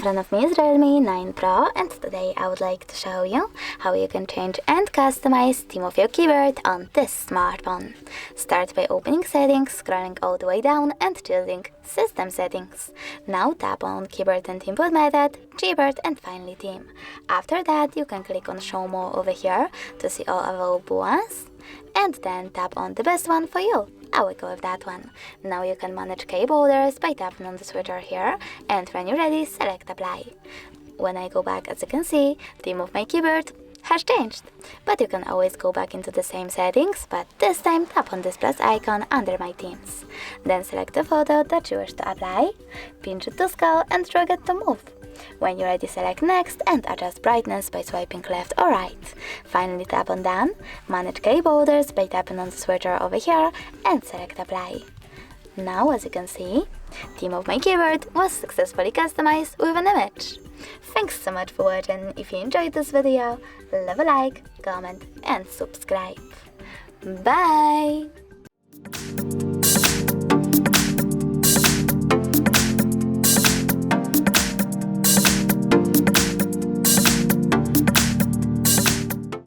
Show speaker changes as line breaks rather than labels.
front of me is Realme 9 Pro, and today I would like to show you how you can change and customize theme of your keyboard on this smartphone. Start by opening settings, scrolling all the way down and choosing system settings. Now tap on keyboard and input method, Gboard and finally theme. After that you can click on show more over here to see all available ones, and then tap on the best one for you. I will go with that one. Now you can manage keyboarders by tapping on the switcher here, and when you're ready, select apply. When I go back, as you can see, theme of my keyboard has changed. But you can always go back into the same settings, but this time tap on this plus icon under my themes. Then select the photo that you wish to apply, pinch it to scale and drag it to move. When you're ready, select next and adjust brightness by swiping left or right. Finally tap on done, manage keyboarders by tapping on the switcher over here and select apply. Now, as you can see, theme of my keyboard was successfully customized with an image. Thanks so much for watching. If you enjoyed this video, leave a like, comment and subscribe. Bye!